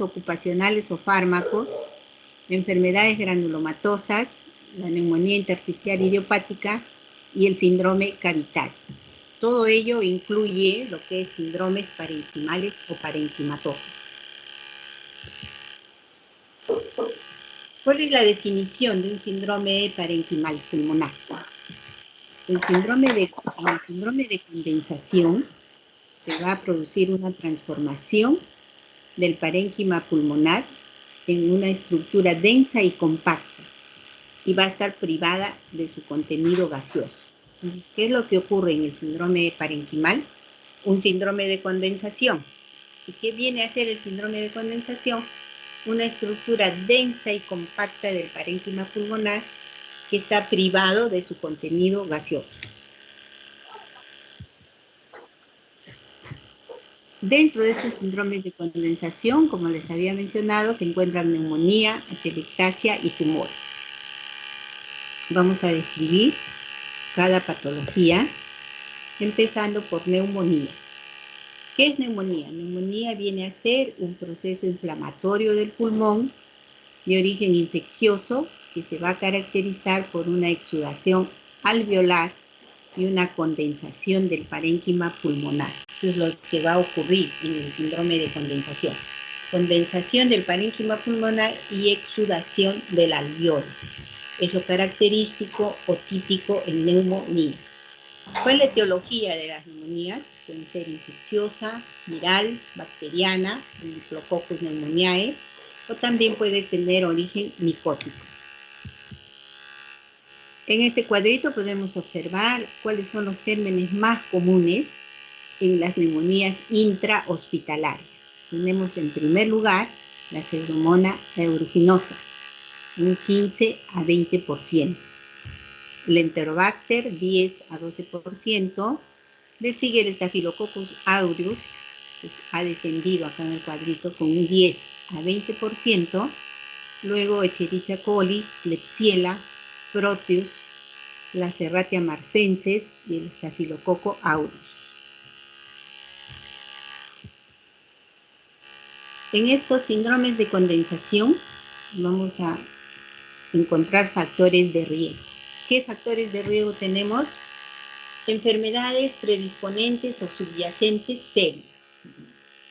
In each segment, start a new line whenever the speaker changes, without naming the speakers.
ocupacionales o fármacos, enfermedades granulomatosas, la neumonía intersticial idiopática y el síndrome cavital. Todo ello incluye lo que es síndromes parenquimales o parenquimatosos. ¿Cuál es la definición de un síndrome parenquimal pulmonar? El síndrome de condensación se va a producir una transformación del parénquima pulmonar en una estructura densa y compacta y va a estar privada de su contenido gaseoso. Entonces, ¿qué es lo que ocurre en el síndrome parenquimal? Un síndrome de condensación. ¿Y qué viene a ser el síndrome de condensación? Una estructura densa y compacta del parénquima pulmonar que está privado de su contenido gaseoso. Dentro de estos síndromes de condensación, como les había mencionado, se encuentran neumonía, atelectasia y tumores. Vamos a describir cada patología, empezando por neumonía. ¿Qué es neumonía? Neumonía viene a ser un proceso inflamatorio del pulmón de origen infeccioso que se va a caracterizar por una exudación alveolar y una condensación del parénquima pulmonar. Eso es lo que va a ocurrir en el síndrome de condensación. Condensación del parénquima pulmonar y exudación del alveolo. Es lo característico o típico en neumonía. ¿Cuál es la etiología de las neumonías? Pueden ser infecciosa, viral, bacteriana, el Diplococcus pneumoniae, o también puede tener origen micótico. En este cuadrito podemos observar cuáles son los gérmenes más comunes en las neumonías intrahospitalarias. Tenemos en primer lugar la Pseudomonas aeruginosa, un 15 a 20%. El Enterobacter, 10 a 12%. Le sigue el Staphylococcus aureus, que ha descendido acá en el cuadrito con un 10 a 20%. Luego Escherichia coli, Klebsiella, Proteus, la Serratia marcensis y el Staphylococcus aureus. En estos síndromes de condensación vamos a encontrar factores de riesgo. ¿Qué factores de riesgo tenemos? Enfermedades predisponentes o subyacentes serias.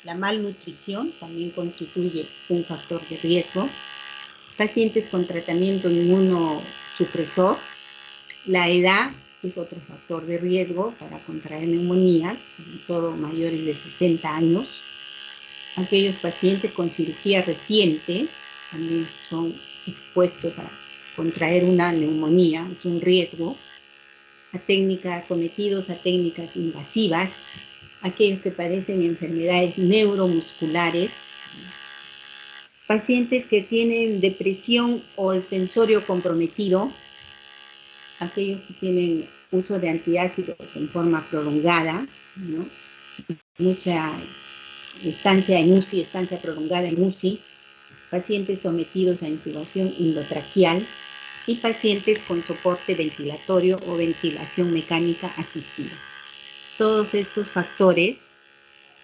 La malnutrición también constituye un factor de riesgo. Pacientes con tratamiento inmunosupresor. La edad es otro factor de riesgo para contraer neumonías, sobre todo mayores de 60 años. Aquellos pacientes con cirugía reciente también son expuestos a contraer una neumonía, es un riesgo. Sometidos a técnicas invasivas, aquellos que padecen enfermedades neuromusculares, pacientes que tienen depresión o el sensorio comprometido, aquellos que tienen uso de antiácidos en forma prolongada, ¿no? Mucha estancia en UCI, estancia prolongada en UCI, pacientes sometidos a intubación endotraqueal y pacientes con soporte ventilatorio o ventilación mecánica asistida. Todos estos factores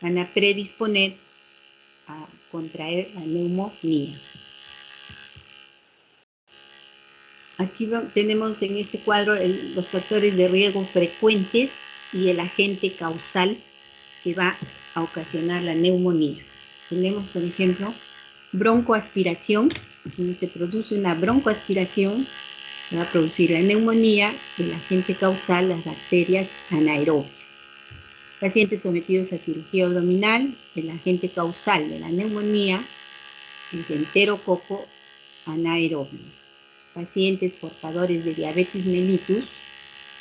van a predisponer a contraer la neumonía. Aquí tenemos en este cuadro los factores de riesgo frecuentes y el agente causal que va a ocasionar la neumonía. Tenemos, por ejemplo, broncoaspiración. Cuando se produce una broncoaspiración, va a producir la neumonía, el agente causal, las bacterias anaerobias. Pacientes sometidos a cirugía abdominal, el agente causal de la neumonía es enterococo anaerobio. Pacientes portadores de diabetes mellitus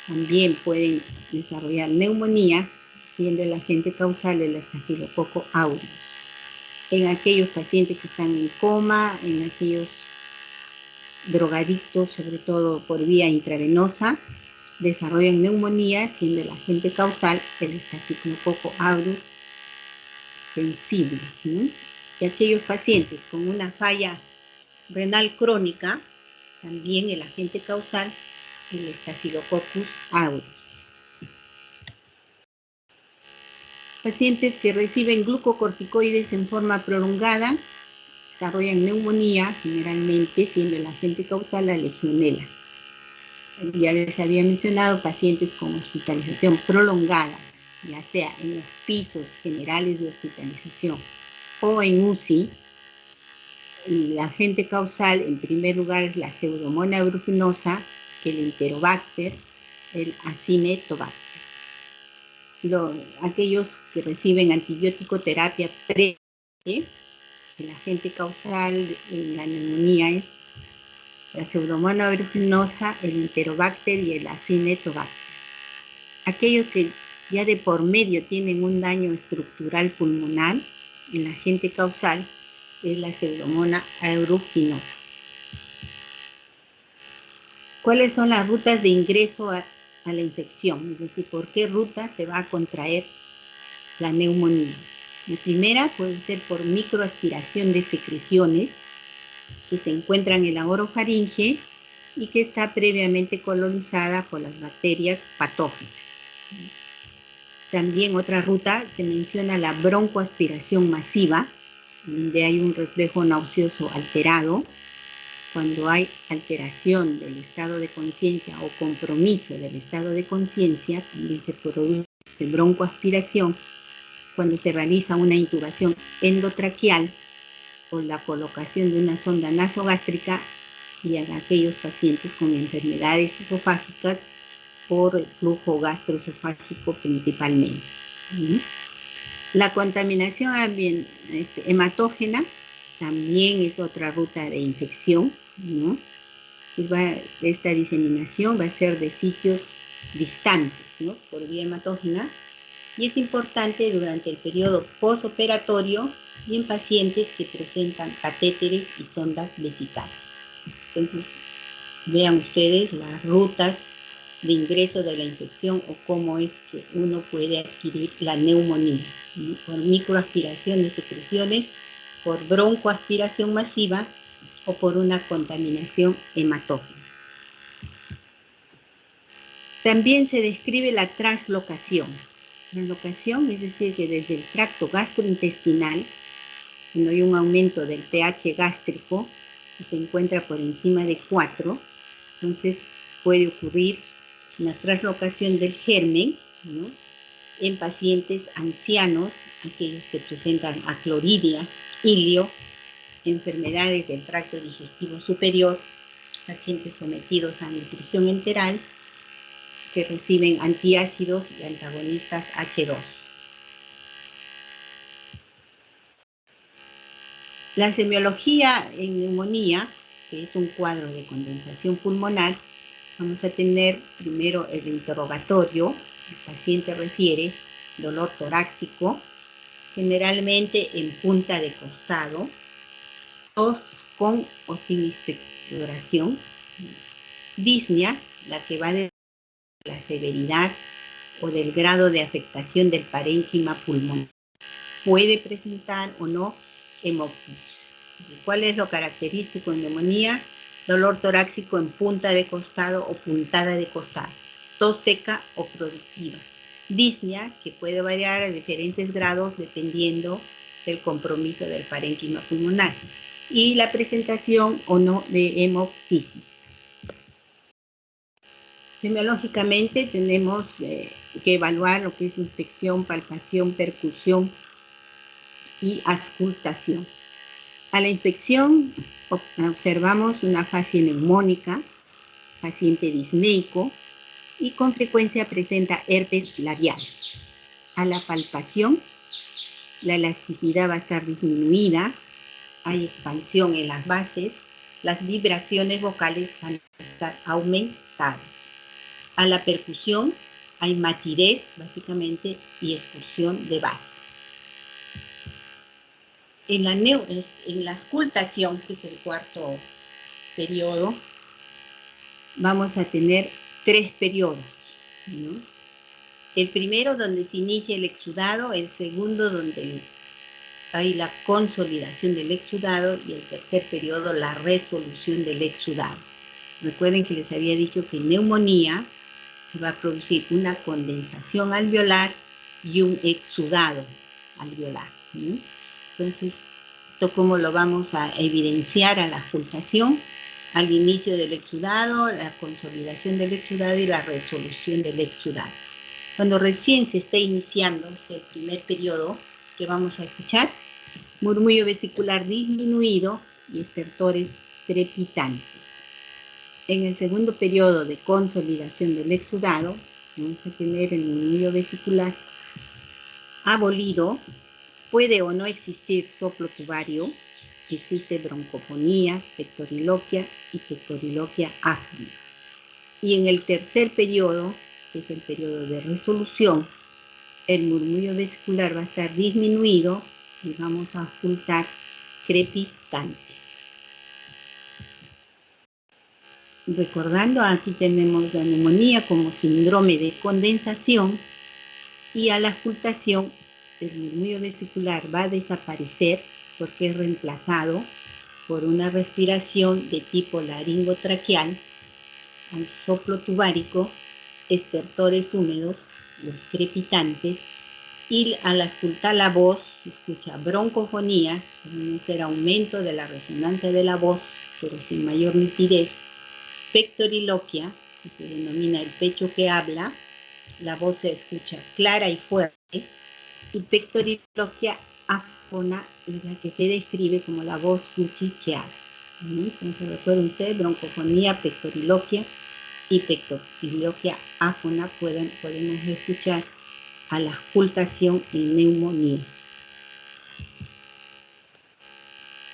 también pueden desarrollar neumonía, siendo el agente causal el estafilococo aureus. En aquellos pacientes que están en coma, en aquellos drogadictos, sobre todo por vía intravenosa, desarrollan neumonía, siendo el agente causal el estafilococo aureus sensible. Y aquellos pacientes con una falla renal crónica, también el agente causal el Staphylococcus aureus. Pacientes que reciben glucocorticoides en forma prolongada desarrollan neumonía, generalmente siendo el agente causal la legionela. Ya les había mencionado pacientes con hospitalización prolongada, ya sea en los pisos generales de hospitalización o en UCI. El agente causal, en primer lugar, es la Pseudomonas aeruginosa, el Enterobacter, el Acinetobacter. Aquellos que reciben antibiótico terapia previa, el agente causal en la neumonía es la Pseudomonas aeruginosa, el Enterobacter y el Acinetobacter. Aquellos que ya de por medio tienen un daño estructural pulmonar, el agente causal es la Pseudomonas aeruginosa. ¿Cuáles son las rutas de ingreso a la infección? Es decir, ¿por qué ruta se va a contraer la neumonía? La primera puede ser por microaspiración de secreciones que se encuentran en la orofaringe y que está previamente colonizada por las bacterias patógenas. También otra ruta se menciona la broncoaspiración masiva, donde hay un reflejo nauseoso alterado. Cuando hay alteración del estado de conciencia o compromiso del estado de conciencia, también se produce broncoaspiración cuando se realiza una intubación endotraqueal o la colocación de una sonda nasogástrica y en aquellos pacientes con enfermedades esofágicas por el flujo gastroesofágico principalmente. La contaminación hematógena también es otra ruta de infección, ¿no? Esta diseminación va a ser de sitios distantes, ¿no? Por vía hematógena, y es importante durante el periodo posoperatorio y en pacientes que presentan catéteres y sondas vesicales. Entonces, vean ustedes las rutas de ingreso de la infección o cómo es que uno puede adquirir la neumonía, ¿no? Por microaspiración de secreciones, por broncoaspiración masiva o por una contaminación hematógena. También se describe la translocación. Translocación es decir que desde el tracto gastrointestinal, cuando hay un aumento del pH gástrico que se encuentra por encima de 4, entonces puede ocurrir una translocación del germen, ¿no? En pacientes ancianos, aquellos que presentan acloridia, ilio, enfermedades del tracto digestivo superior, pacientes sometidos a nutrición enteral, que reciben antiácidos y antagonistas H2. La semiología en neumonía, que es un cuadro de condensación pulmonar, vamos a tener primero el interrogatorio. El paciente refiere dolor torácico, generalmente en punta de costado, tos con o sin expectoración, disnea, la que va de la severidad o del grado de afectación del parénquima pulmonar. Puede presentar o no hemoptisis. ¿Cuál es lo característico en neumonía? Dolor torácico en punta de costado o puntada de costado, tos seca o productiva, disnea, que puede variar a diferentes grados dependiendo del compromiso del parénquima pulmonar, y la presentación o no de hemoptisis. Semiológicamente tenemos que evaluar lo que es inspección, palpación, percusión y auscultación. A la inspección observamos una fase neumónica, paciente disneico y con frecuencia presenta herpes labial. A la palpación, la elasticidad va a estar disminuida, hay expansión en las bases, las vibraciones vocales van a estar aumentadas. A la percusión hay matidez, básicamente, y excursión de base. En la auscultación, que es el cuarto periodo, vamos a tener 3 periodos, ¿no? El primero donde se inicia el exudado, el segundo donde hay la consolidación del exudado y el tercer periodo la resolución del exudado. Recuerden que les había dicho que en neumonía se va a producir una condensación alveolar y un exudado alveolar, ¿no? Entonces, esto cómo lo vamos a evidenciar a la auscultación, al inicio del exudado, la consolidación del exudado y la resolución del exudado. Cuando recién se está iniciando ese primer periodo que vamos a escuchar, murmullo vesicular disminuido y estertores crepitantes. En el segundo periodo de consolidación del exudado, vamos a tener el murmullo vesicular abolido, puede o no existir soplo tubario, existe broncofonía, pectoriloquia y pectoriloquia áfona. Y en el tercer periodo, que es el periodo de resolución, el murmullo vesicular va a estar disminuido y vamos a auscultar crepitantes. Recordando, aquí tenemos la neumonía como síndrome de condensación y a la auscultación el murmullo vesicular va a desaparecer porque es reemplazado por una respiración de tipo laringotraqueal, al soplo tubárico, estertores húmedos, los crepitantes, y al auscultar la voz se escucha broncofonía, que viene a ser aumento de la resonancia de la voz, pero sin mayor nitidez, pectoriloquia, que se denomina el pecho que habla, la voz se escucha clara y fuerte, y pectoriloquia áfona es la que se describe como la voz cuchicheada. Entonces recuerden ustedes, broncofonía, pectoriloquia y pectoriloquia áfona podemos escuchar a la auscultación en neumonía.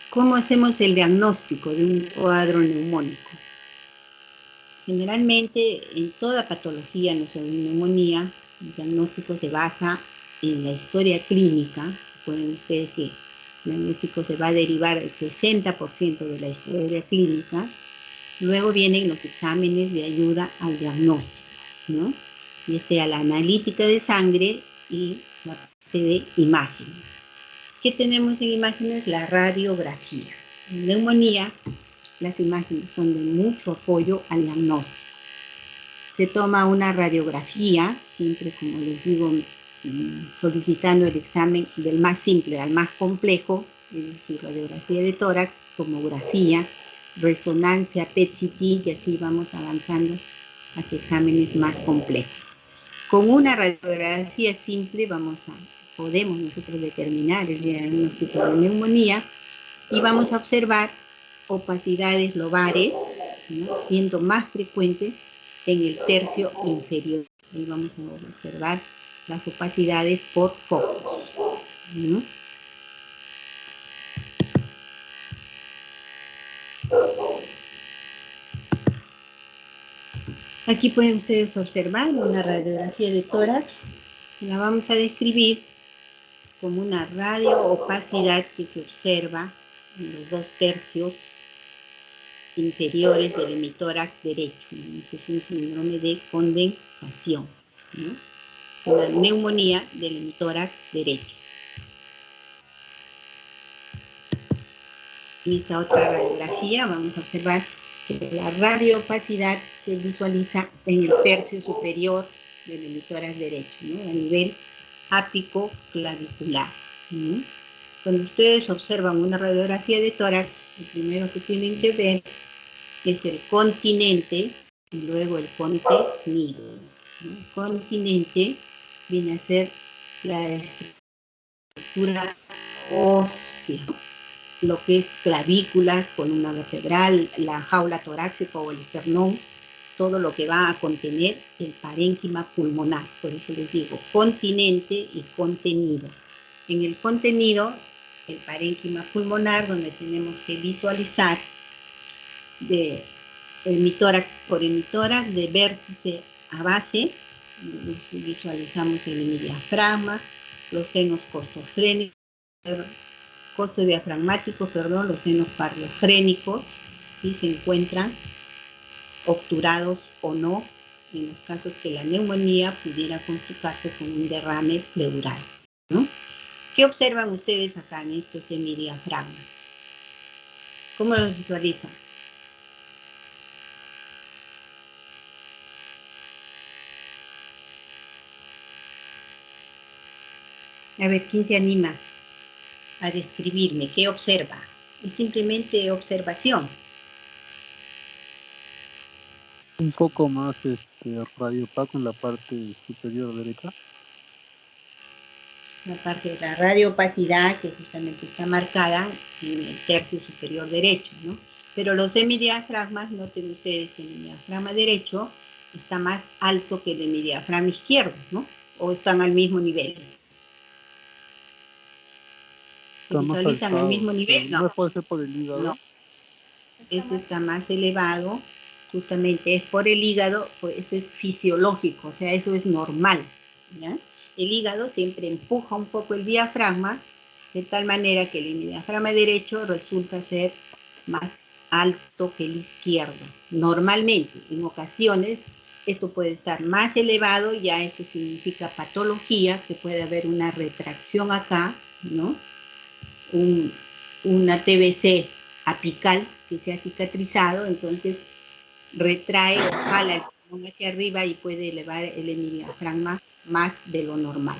¿Cómo hacemos el diagnóstico de un cuadro neumónico? Generalmente en toda patología, no solo en neumonía, el diagnóstico se basa en la historia clínica. Recuerden ustedes que el diagnóstico se va a derivar del 60% de la historia clínica. Luego vienen los exámenes de ayuda al diagnóstico, ¿no? Ya sea la analítica de sangre y la parte de imágenes. ¿Qué tenemos en imágenes? La radiografía. En neumonía, las imágenes son de mucho apoyo al diagnóstico. Se toma una radiografía, siempre como les digo, solicitando el examen del más simple al más complejo, es decir, radiografía de tórax, tomografía, resonancia, PET-CT, y así vamos avanzando hacia exámenes más complejos. Con una radiografía simple podemos nosotros determinar el diagnóstico de neumonía y vamos a observar opacidades lobares, ¿no?, siendo más frecuente en el tercio inferior. Ahí vamos a observar las opacidades por focos, ¿no? Aquí pueden ustedes observar una radiografía de tórax. La vamos a describir como una radioopacidad que se observa en los 2 tercios inferiores del hemitórax derecho. Este es un síndrome de condensación, ¿no? Una neumonía del hemitórax derecho. En esta otra radiografía vamos a observar que la radioopacidad se visualiza en el tercio superior del hemitórax derecho, ¿no?, a nivel ápico clavicular, ¿no? Cuando ustedes observan una radiografía de tórax, lo primero que tienen que ver es el continente y luego el contenido, ¿no? El continente viene a ser la estructura ósea, lo que es clavículas, columna vertebral, la jaula torácica o el esternón, todo lo que va a contener el parénquima pulmonar. Por eso les digo continente y contenido. En el contenido, el parénquima pulmonar, donde tenemos que visualizar de hemitórax por hemitórax, de vértice a base, visualizamos el hemidiafragma, los senos costodiafragmáticos, los senos pardiofrénicos, si se encuentran obturados o no, en los casos que la neumonía pudiera complicarse con un derrame pleural, ¿no? ¿Qué observan ustedes acá en estos hemidiafragmas? ¿Cómo los visualizan? A ver, ¿quién se anima a describirme? ¿Qué observa? Es simplemente observación.
Un poco más radio opaco en la parte superior derecha.
La parte de la radiopacidad, que justamente está marcada en el tercio superior derecho, ¿no? Pero los hemidiafragmas, noten ustedes que el hemidiafragma derecho está más alto que el hemidiafragma izquierdo, ¿no? O están al mismo nivel. ¿Se
Está más
visualizan al mismo
alzado, pero
nivel?
no
No.
puede ser por el hígado.
No. Ese está más elevado, justamente es por el hígado, pues eso es fisiológico, o sea, eso es normal, ¿ya? El hígado siempre empuja un poco el diafragma, de tal manera que el diafragma derecho resulta ser más alto que el izquierdo. Normalmente, en ocasiones, esto puede estar más elevado, ya eso significa patología, que puede haber una retracción acá, ¿no? Una TBC apical que se ha cicatrizado, entonces retrae o jala el pulmón hacia arriba y puede elevar el hemidiafragma más de lo normal.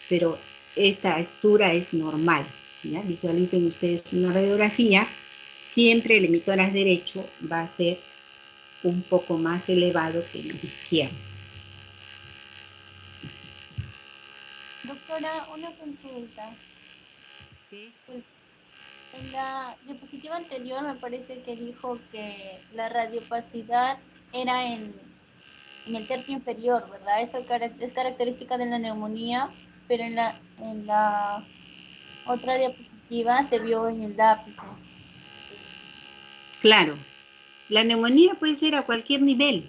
Pero esta altura es normal, ¿ya? Visualicen ustedes una radiografía, siempre el hemitórax derecho va a ser un poco más elevado que el izquierdo.
Doctora, una consulta.
¿Sí?
En la diapositiva anterior me parece que dijo que la radiopacidad era en el tercio inferior, ¿verdad? Esa es característica de la neumonía, pero en la otra diapositiva se vio en el dápice.
Claro, la neumonía puede ser a cualquier nivel,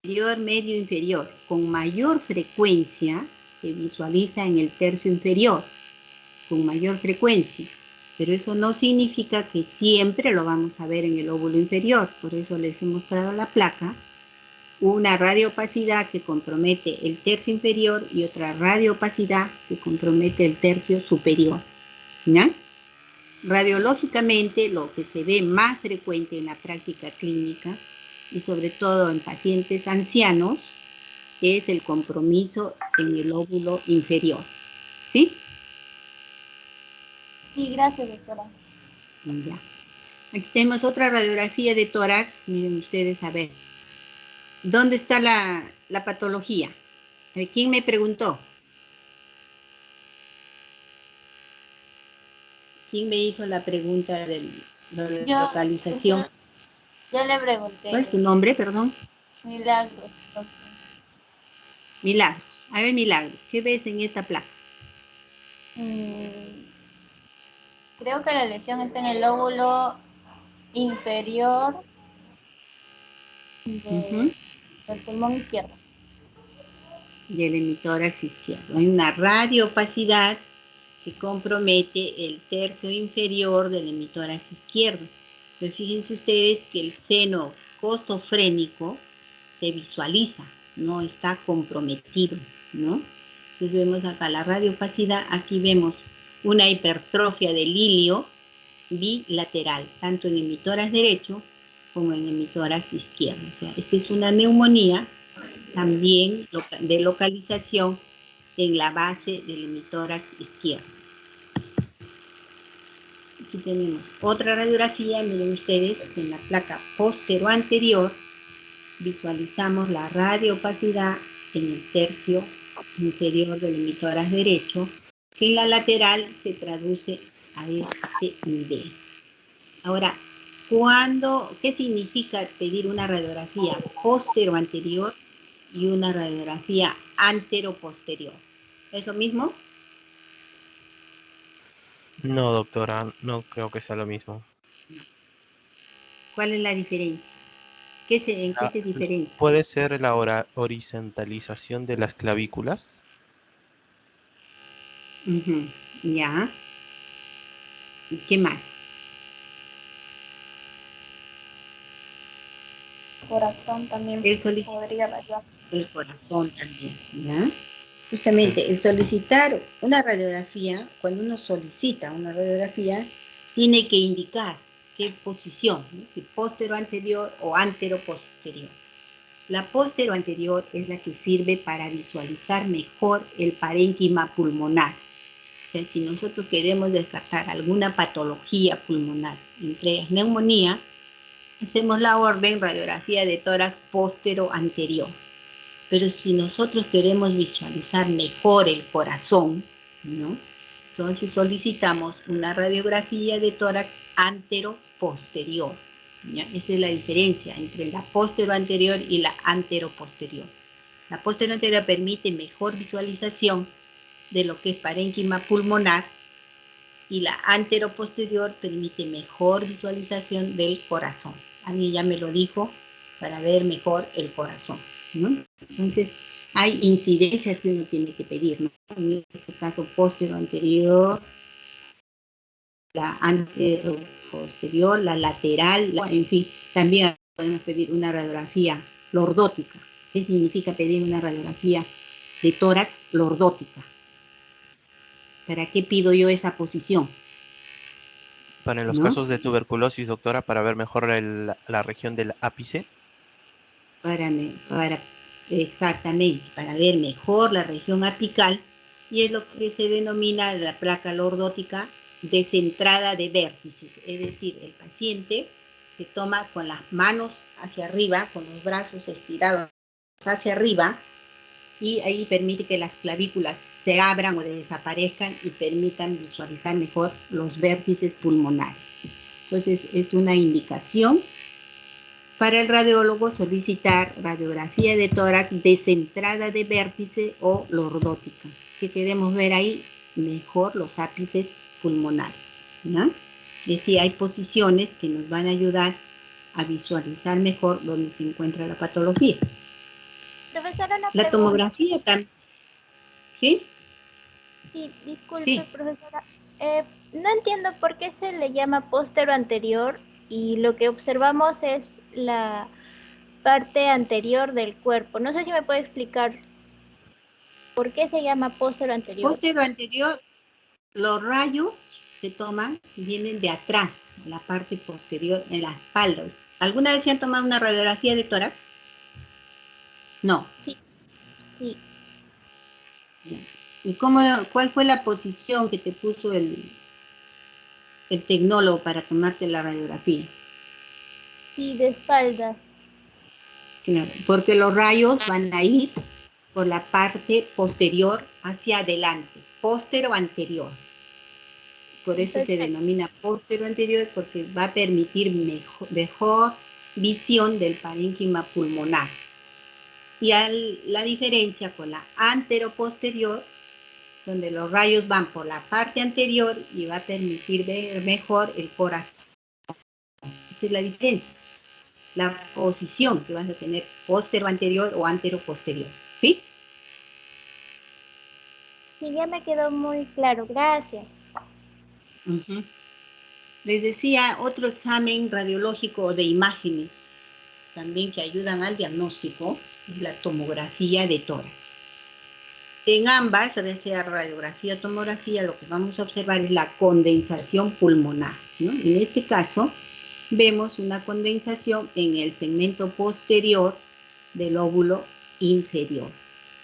superior, medio, inferior. Con mayor frecuencia se visualiza en el tercio inferior, con mayor frecuencia. Pero eso no significa que siempre lo vamos a ver en el lóbulo inferior. Por eso les he mostrado la placa. Una radiopacidad que compromete el tercio inferior y otra radiopacidad que compromete el tercio superior, ¿ya? Radiológicamente, lo que se ve más frecuente en la práctica clínica y sobre todo en pacientes ancianos es el compromiso en el lóbulo inferior, ¿sí?
Sí, gracias, doctora.
Ya. Aquí tenemos otra radiografía de tórax. Miren ustedes, a ver. ¿Dónde está la patología? A ver, ¿quién me preguntó? ¿Quién me hizo la pregunta de la localización?
Yo le pregunté.
¿Cuál es tu nombre, perdón?
Milagros, doctor.
Milagros. A ver, Milagros, ¿qué ves en esta placa?
Creo que la lesión está en el lóbulo inferior del pulmón izquierdo.
Y el hemitórax izquierdo. Hay una radiopacidad que compromete el tercio inferior del hemitórax izquierdo. Pero fíjense ustedes que el seno costofrénico se visualiza, no está comprometido, ¿no? Entonces vemos acá la radiopacidad, aquí vemos una hipertrofia del ilio bilateral, tanto en el hemitórax derecho como en el hemitórax izquierdo. O sea, esta es una neumonía también de localización en la base del hemitórax izquierdo. Aquí tenemos otra radiografía, miren ustedes que en la placa postero-anterior visualizamos la radiopacidad en el tercio inferior del hemitórax derecho, que en la lateral se traduce a este nivel. Ahora, ¿qué significa pedir una radiografía postero-anterior y una radiografía antero-posterior? ¿Es lo mismo?
No, doctora, no creo que sea lo mismo.
¿Cuál es la diferencia? ¿En qué se diferencia?
¿Puede ser la horizontalización de las clavículas?
Ya. ¿Qué más?
El corazón también podría variar.
El corazón también, ¿ya? Justamente, el solicitar una radiografía, cuando uno solicita una radiografía, tiene que indicar qué posición, ¿no? Si póstero anterior o antero posterior. La póstero anterior es la que sirve para visualizar mejor el parénquima pulmonar. sea, si nosotros queremos descartar alguna patología pulmonar, entre ellas neumonía, hacemos la orden radiografía de tórax póstero anterior. Pero si nosotros queremos visualizar mejor el corazón, ¿no? Entonces solicitamos una radiografía de tórax antero-posterior. ¿Ya? Esa es la diferencia entre la postero-anterior y la antero-posterior. La postero-anterior permite mejor visualización de lo que es parénquima pulmonar y la antero-posterior permite mejor visualización del corazón. Alguien ya me lo dijo, para ver mejor el corazón, ¿no? Entonces, hay incidencias que uno tiene que pedir, ¿no? En este caso, postero-anterior, la antero-posterior, la lateral, en fin, también podemos pedir una radiografía lordótica. ¿Qué significa pedir una radiografía de tórax lordótica? ¿Para qué pido yo esa posición?
Para en los
¿No?
casos de tuberculosis, doctora, para ver mejor la región del ápice.
Exactamente, para ver mejor la región apical, y es lo que se denomina la placa lordótica descentrada de vértices, es decir, el paciente se toma con las manos hacia arriba, con los brazos estirados hacia arriba, y ahí permite que las clavículas se abran o desaparezcan y permitan visualizar mejor los vértices pulmonares. Entonces, es una indicación para el radiólogo solicitar radiografía de tórax descentrada de vértice o lordótica. ¿Qué queremos ver ahí? Mejor los ápices pulmonares, ¿no? Es decir, hay posiciones que nos van a ayudar a visualizar mejor dónde se encuentra la patología.
Profesora, una
La
pregunta.
tomografía también, ¿sí?
Sí, disculpe,
Sí.
profesora. No entiendo por qué se le llama póstero anterior y lo que observamos es la parte anterior del cuerpo. No sé si me puede explicar por qué se llama póstero anterior.
Póstero anterior, los rayos se toman, vienen de atrás, en la parte posterior, en la espalda. ¿Alguna vez se han tomado una radiografía de tórax? No.
Sí, sí.
¿Y cuál fue la posición que te puso el tecnólogo para tomarte la radiografía?
Sí, de espalda.
Claro, porque los rayos van a ir por la parte posterior hacia adelante, póstero anterior. Por eso se denomina póstero anterior, porque va a permitir mejor visión del parénquima pulmonar. Y la diferencia con la antero-posterior, donde los rayos van por la parte anterior y va a permitir ver mejor el corazón. Esa es la diferencia. La posición que vas a tener póstero anterior o antero posterior. ¿Sí?
Sí, ya me quedó muy claro. Gracias.
Uh-huh. Les decía, otro examen radiológico de imágenes también que ayudan al diagnóstico es la tomografía de tórax. En ambas, ya sea radiografía o tomografía, lo que vamos a observar es la condensación pulmonar, ¿no? En este caso, vemos una condensación en el segmento posterior del lóbulo inferior.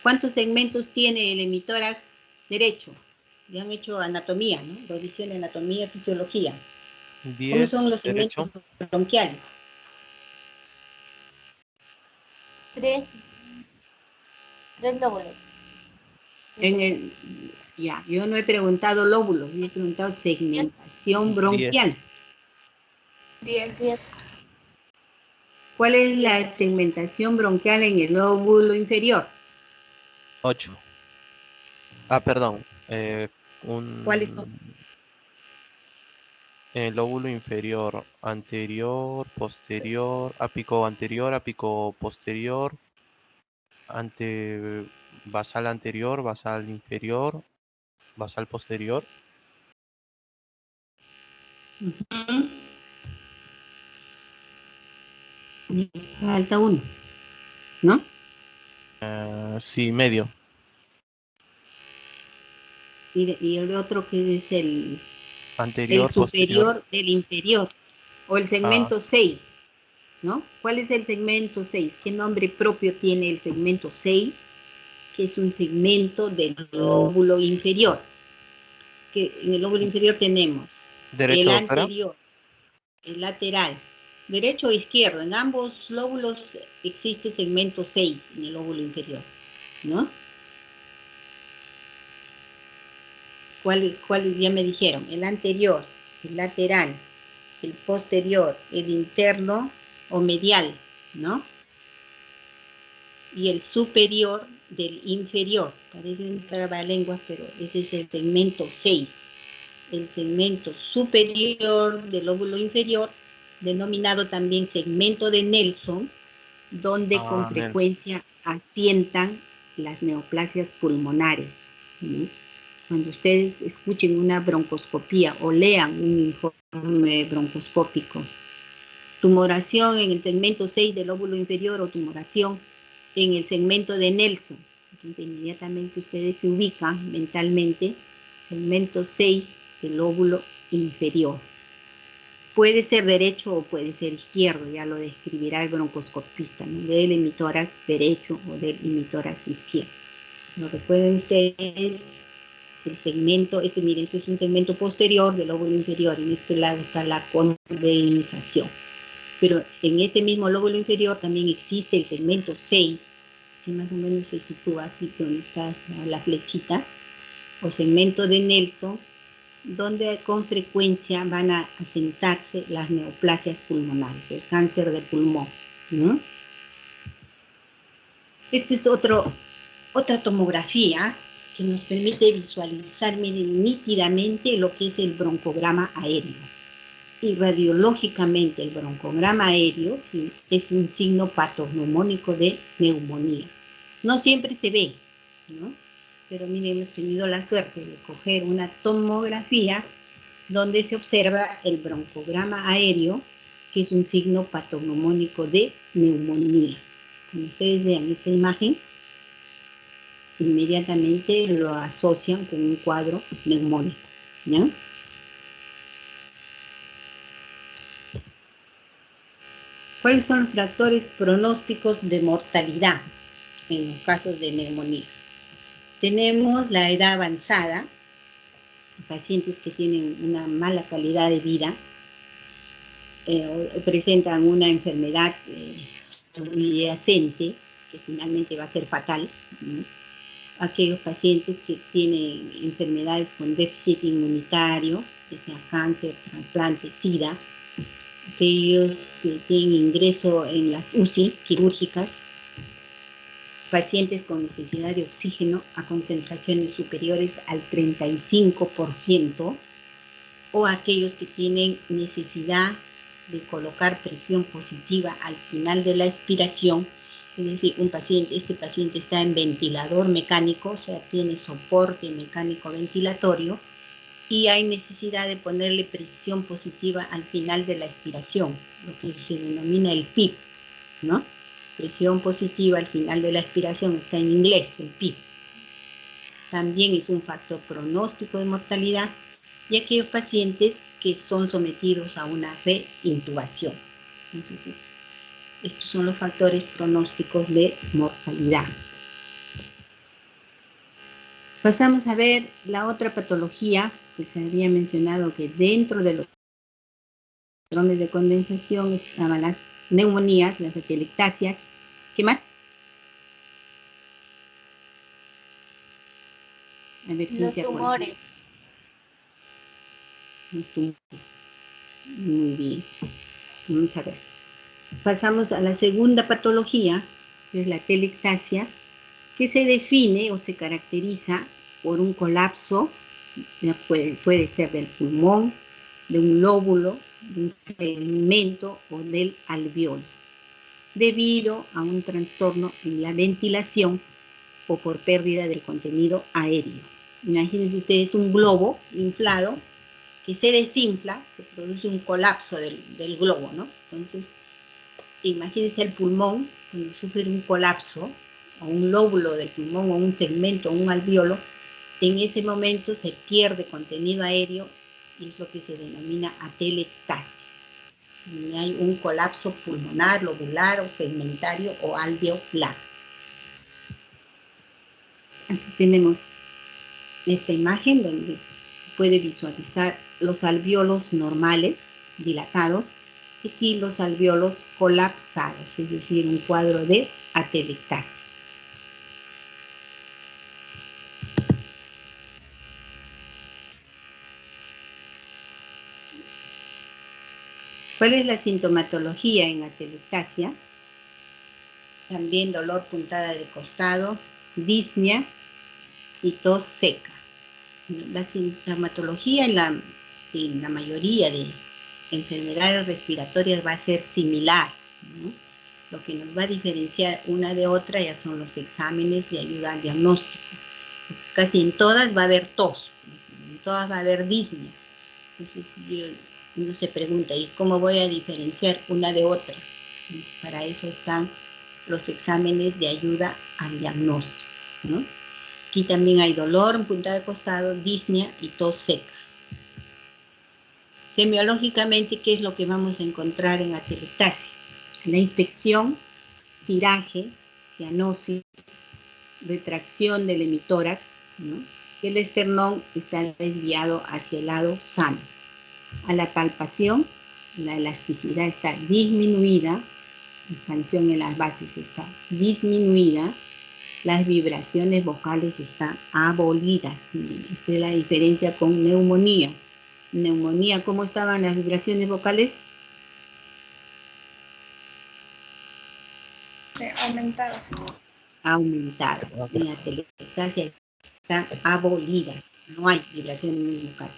¿Cuántos segmentos tiene el hemitórax derecho? Ya han hecho anatomía, ¿no? Revisión de anatomía, fisiología. ¿Cómo son
10
los segmentos
derecho.
bronquiales?
3 lóbulos.
Yo no he preguntado lóbulos, yo he preguntado segmentación bronquial.
10.
¿Cuál es la segmentación bronquial en el lóbulo inferior?
8. Perdón.
¿Cuáles son?
El lóbulo inferior, anterior, posterior, ápico anterior, ápico posterior, basal anterior, basal inferior, basal posterior.
Falta uno, ¿no?
Sí, medio.
Y el otro que es el
Anterior, posterior.
superior del inferior, o el segmento 6, ¿no? ¿Cuál es el segmento 6? ¿Qué nombre propio tiene el segmento 6? Que es un segmento del lóbulo inferior. que en el lóbulo inferior tenemos
¿Derecho,
el
doctora?
anterior, el lateral, derecho o izquierdo. En ambos lóbulos existe segmento 6 en el lóbulo inferior, ¿no? ¿Cuál ya me dijeron? El anterior, el lateral, el posterior, el interno o medial, ¿no? Y el superior del inferior. Parece un trabalenguas, pero ese es el segmento 6. El segmento superior del lóbulo inferior, denominado también segmento de Nelson, donde con
Nelson.
frecuencia asientan las neoplasias pulmonares, ¿no? Cuando ustedes escuchen una broncoscopía o lean un informe broncoscópico, tumoración en el segmento 6 del lóbulo inferior o tumoración en el segmento de Nelson, entonces inmediatamente ustedes se ubican mentalmente, segmento 6 del lóbulo inferior. Puede ser derecho o puede ser izquierdo, ya lo describirá el broncoscopista, ¿no? Del emitórax derecho o del emitórax izquierdo. ¿No recuerden ustedes? El segmento, miren, este es un segmento posterior del lóbulo inferior, en este lado está la convenización. Pero en este mismo lóbulo inferior también existe el segmento 6, que más o menos se sitúa aquí donde está la flechita, o segmento de Nelson, donde con frecuencia van a asentarse las neoplasias pulmonares, el cáncer de pulmón, ¿no? Esta es otra tomografía que nos permite visualizar nítidamente lo que es el broncograma aéreo. Y radiológicamente el broncograma aéreo, ¿sí?, es un signo patognomónico de neumonía. No siempre se ve, ¿no? Pero miren, hemos tenido la suerte de coger una tomografía donde se observa el broncograma aéreo, que es un signo patognomónico de neumonía. Como ustedes vean esta imagen, inmediatamente lo asocian con un cuadro neumónico, ¿no? ¿Cuáles son los factores pronósticos de mortalidad en los casos de neumonía? Tenemos la edad avanzada, pacientes que tienen una mala calidad de vida, presentan una enfermedad subyacente, que finalmente va a ser fatal, ¿no? Aquellos pacientes que tienen enfermedades con déficit inmunitario, que sea cáncer, trasplante, SIDA, aquellos que tienen ingreso en las UCI quirúrgicas, pacientes con necesidad de oxígeno a concentraciones superiores al 35%, o aquellos que tienen necesidad de colocar presión positiva al final de la expiración, es decir, este paciente está en ventilador mecánico, o sea, tiene soporte mecánico ventilatorio, y hay necesidad de ponerle presión positiva al final de la expiración, lo que se denomina el PIP, ¿no? Presión positiva al final de la expiración, está en inglés, el PIP. También es un factor pronóstico de mortalidad, y aquellos pacientes que son sometidos a una reintubación. Entonces, estos son los factores pronósticos de mortalidad. Pasamos a ver la otra patología que se había mencionado, que dentro de los síndromes de condensación estaban las neumonías, las atelectasias. ¿Qué más? A ver, ¿quién
Los
se acuerda?
tumores.
Los tumores. Muy bien. Vamos a ver. Pasamos a la segunda patología, que es la atelectasia, que se define o se caracteriza por un colapso, puede ser del pulmón, de un lóbulo, de un segmento o del alveolo, debido a un trastorno en la ventilación o por pérdida del contenido aéreo. Imagínense ustedes un globo inflado que se desinfla, se produce un colapso del globo, ¿no? Entonces, imagínense el pulmón, cuando sufre un colapso, o un lóbulo del pulmón, o un segmento, o un alveolo, en ese momento se pierde contenido aéreo, y es lo que se denomina atelectasia. Y hay un colapso pulmonar, lobular, o segmentario, o alveolar. Aquí tenemos esta imagen donde puede visualizar los alvéolos normales, dilatados, y aquí los alvéolos colapsados, es decir, un cuadro de atelectasia. ¿Cuál es la sintomatología en atelectasia? También dolor puntada de costado, disnea y tos seca. La sintomatología en la mayoría de enfermedades respiratorias va a ser similar, ¿no? Lo que nos va a diferenciar una de otra ya son los exámenes de ayuda al diagnóstico. Casi en todas va a haber tos, en todas va a haber disnea. Entonces uno se pregunta, ¿y cómo voy a diferenciar una de otra? Y para eso están los exámenes de ayuda al diagnóstico, ¿no? Aquí también hay dolor en punta de costado, disnea y tos seca. Semiológicamente, ¿qué es lo que vamos a encontrar en atelectasia? La inspección, tiraje, cianosis, retracción del hemitórax, ¿no? El esternón está desviado hacia el lado sano. A la palpación, la elasticidad está disminuida, la expansión en las bases está disminuida, las vibraciones vocales están abolidas. Esta es la diferencia con neumonía. Neumonía, ¿cómo estaban las vibraciones vocales?
Aumentadas.
Aumentadas. En la atelectasia están abolidas. No hay vibraciones vocales.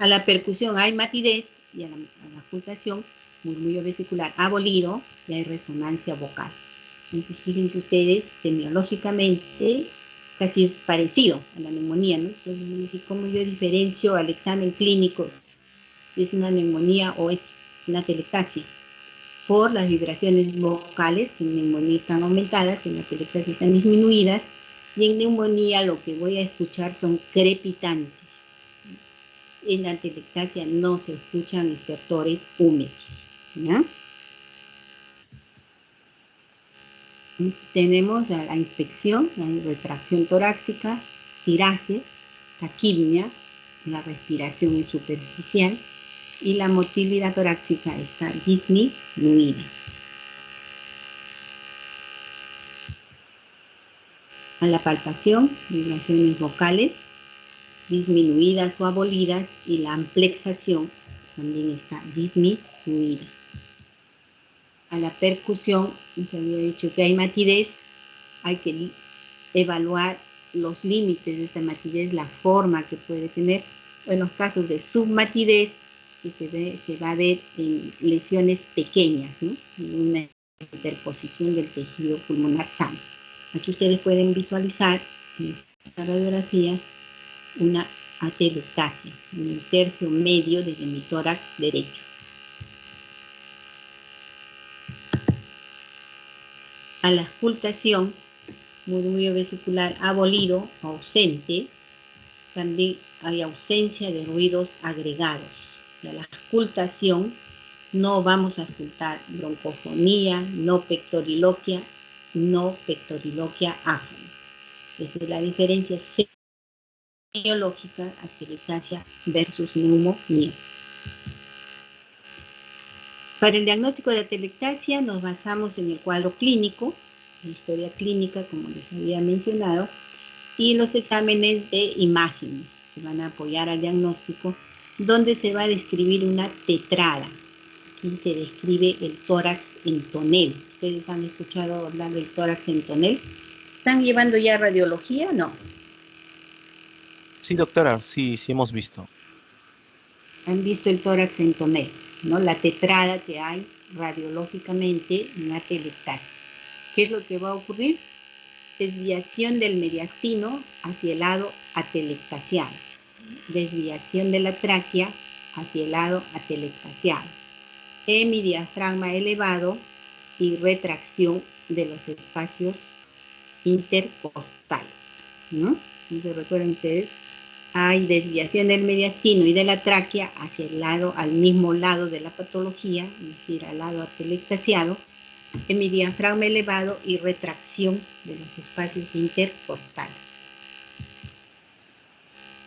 A la percusión hay matidez y a la auscultación, murmullo vesicular abolido y hay resonancia vocal. Entonces, fíjense ustedes, semiológicamente casi es parecido a la neumonía, ¿no? Entonces, ¿cómo yo diferencio al examen clínico si es una neumonía o es una atelectasia? Por las vibraciones vocales, que en neumonía están aumentadas, en la atelectasia están disminuidas, y en neumonía lo que voy a escuchar son crepitantes. En la atelectasia no se escuchan estertores húmedos, ¿ya? Tenemos la inspección, la retracción torácica, tiraje, taquipnia, la respiración es superficial y la motilidad torácica está disminuida. A la palpación, vibraciones vocales disminuidas o abolidas y la amplexación también está disminuida. A la percusión, se había dicho que hay matidez, hay que evaluar los límites de esta matidez, la forma que puede tener. En los casos de submatidez, que se va a ver en lesiones pequeñas, ¿no? En una interposición del tejido pulmonar sano. Aquí ustedes pueden visualizar en esta radiografía una atelectasia en el tercio medio del hemitórax derecho. A la auscultación, murmullo vesicular abolido, ausente, también hay ausencia de ruidos agregados. Y a la auscultación no vamos a auscultar broncofonía, no pectoriloquia áfona. Esa es la diferencia semiológica, atelectasia versus neumonía. Para el diagnóstico de atelectasia nos basamos en el cuadro clínico, la historia clínica, como les había mencionado, y los exámenes de imágenes que van a apoyar al diagnóstico, donde se va a describir una tetrada. Aquí se describe el tórax en tonel. ¿Ustedes han escuchado hablar del tórax en tonel? ¿Están llevando ya radiología o no?
Sí, doctora, sí hemos visto.
Han visto el tórax en tonel, ¿no? La tetrada que hay radiológicamente en atelectasia. ¿Qué es lo que va a ocurrir? Desviación del mediastino hacia el lado atelectasiado. Desviación de la tráquea hacia el lado atelectasiado. Hemidiafragma elevado y retracción de los espacios intercostales, ¿no? Entonces recuerden ustedes, hay desviación del mediastino y de la tráquea hacia el lado, al mismo lado de la patología, es decir, al lado atelectasiado, hemidiafragma elevado y retracción de los espacios intercostales.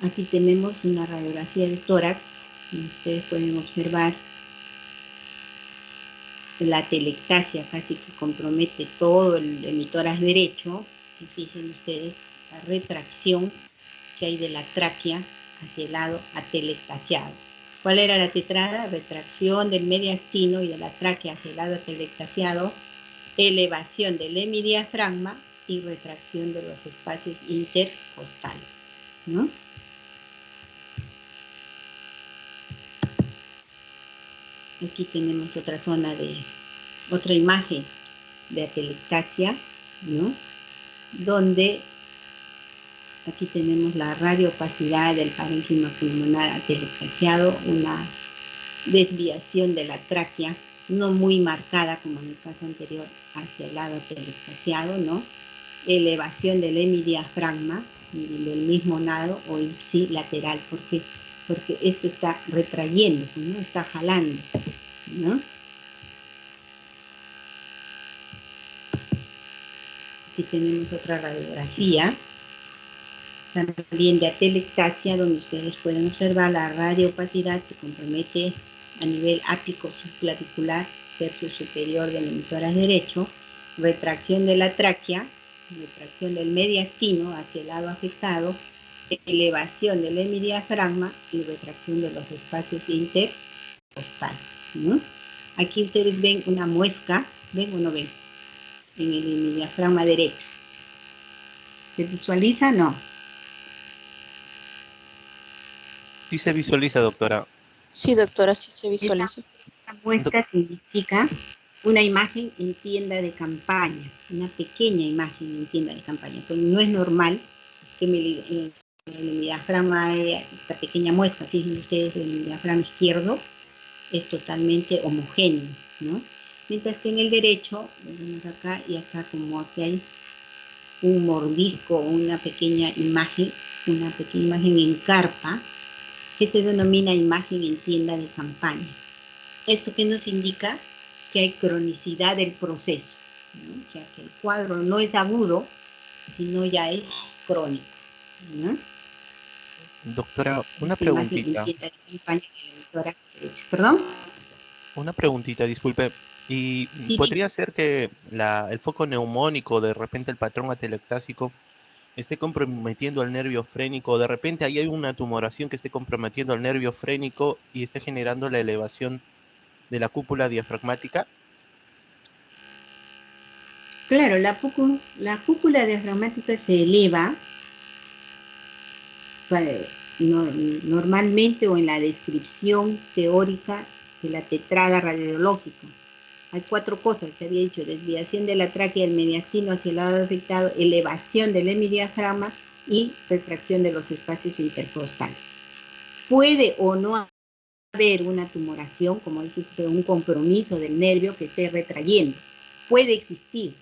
Aquí tenemos una radiografía de tórax. Ustedes pueden observar la atelectasia casi que compromete todo el emitórax derecho. Y fíjense ustedes la retracción que hay de la tráquea hacia el lado atelectasiado. ¿Cuál era la tetrada? Retracción del mediastino y de la tráquea hacia el lado atelectasiado, elevación del hemidiafragma y retracción de los espacios intercostales, ¿no? Aquí tenemos otra otra imagen de atelectasia, ¿no? Donde aquí tenemos la radioopacidad del parénquima pulmonar atelectasiado, una desviación de la tráquea, no muy marcada como en el caso anterior, hacia el lado atelectasiado, ¿no? Elevación del hemidiafragma del mismo lado o ipsilateral, porque esto está retrayendo, ¿no? Está jalando, ¿no? Aquí tenemos otra radiografía, también de atelectasia, donde ustedes pueden observar la radioopacidad que compromete a nivel ápico subclavicular, tercio superior del emitórax derecho, retracción de la tráquea, retracción del mediastino hacia el lado afectado, elevación del hemidiafragma y retracción de los espacios intercostales, ¿no? Aquí ustedes ven una muesca, ¿ven o no ven? En el hemidiafragma derecho. ¿Se visualiza? No.
Sí se visualiza, doctora.
Sí, doctora, sí se visualiza.
Esta muesca significa una imagen en tienda de campaña, una pequeña imagen en tienda de campaña. Pues no es normal que en el diafragma haya esta pequeña muesca. Fíjense ustedes, el diafragma izquierdo es totalmente homogéneo, ¿no? Mientras que en el derecho, lo vemos acá y acá, como aquí hay un mordisco, una pequeña imagen en carpa, que se denomina imagen en tienda de campaña. ¿Esto qué nos indica? Que hay cronicidad del proceso, ¿no? O sea, que el cuadro no es agudo, sino ya es crónico, ¿no?
Doctora, una
Esta imagen en
preguntita.
tienda de campaña que la doctora... ¿Perdón?
Una preguntita, disculpe. ¿Y
Sí,
podría ser que el foco neumónico, de repente el patrón atelectásico, esté comprometiendo al nervio frénico? De repente ahí hay una tumoración que esté comprometiendo al nervio frénico y esté generando la elevación de la cúpula diafragmática.
claro, la cúpula diafragmática se eleva normalmente o en la descripción teórica de la tetrada radiológica. Hay 4 cosas que había dicho: desviación de la tráquea del mediastino hacia el lado afectado, elevación del hemidiafragma y retracción de los espacios intercostales. Puede o no haber una tumoración, como dice usted, un compromiso del nervio que esté retrayendo. Puede existir,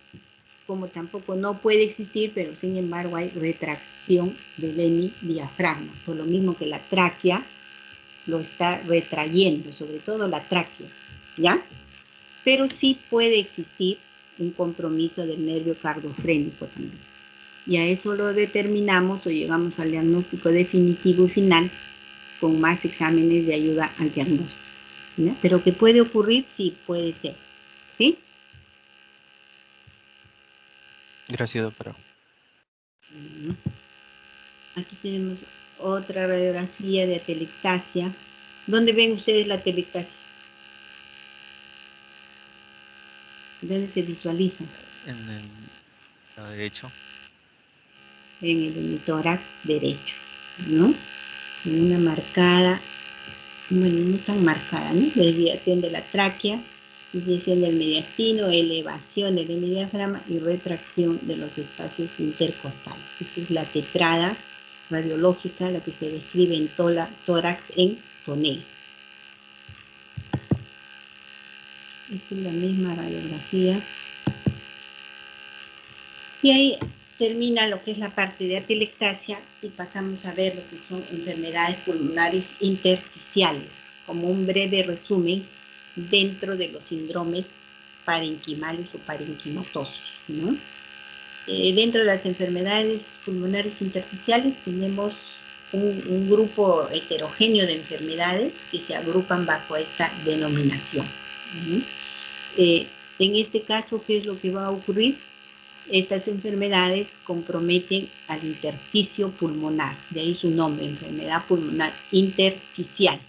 como tampoco no puede existir, pero sin embargo hay retracción del hemidiafragma, por lo mismo que la tráquea lo está retrayendo, sobre todo la tráquea, ¿ya? Pero sí puede existir un compromiso del nervio cardofrénico también. Y a eso lo determinamos o llegamos al diagnóstico definitivo y final con más exámenes de ayuda al diagnóstico, ¿ya? Pero que puede ocurrir, sí, puede ser, ¿sí?
Gracias, doctora.
Aquí tenemos otra radiografía de atelectasia. ¿Dónde ven ustedes la atelectasia? ¿Dónde se visualiza?
En el lado derecho.
En el hemitórax derecho, ¿no? En una marcada, bueno, no tan marcada, ¿no? Desviación de la tráquea, desviación del mediastino, elevación del hemidiafragma y retracción de los espacios intercostales. Esa es la tetrada radiológica, la que se describe en tórax en tonel. Esta es la misma radiografía. Y ahí termina lo que es la parte de atelectasia y pasamos a ver lo que son enfermedades pulmonares intersticiales, como un breve resumen dentro de los síndromes parenquimales o parenquimatosos, ¿no? Dentro de las enfermedades pulmonares intersticiales tenemos un grupo heterogéneo de enfermedades que se agrupan bajo esta denominación. En este caso, ¿qué es lo que va a ocurrir? Estas enfermedades comprometen al intersticio pulmonar, de ahí su nombre, enfermedad pulmonar intersticial.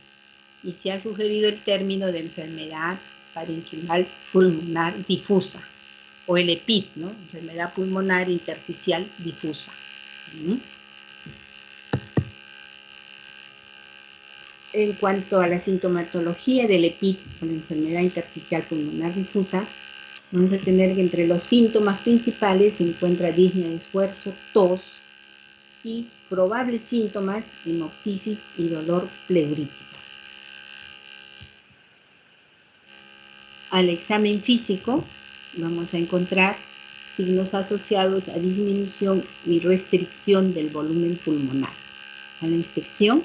Y se ha sugerido el término de enfermedad parenquimal pulmonar difusa, o el EPID, ¿no? Enfermedad pulmonar intersticial difusa. En cuanto a la sintomatología del EPID, o la enfermedad intersticial pulmonar difusa, vamos a tener que entre los síntomas principales se encuentra disnea de esfuerzo, tos y probables síntomas, hemoptisis y dolor pleurítico. Al examen físico vamos a encontrar signos asociados a disminución y restricción del volumen pulmonar. A la inspección,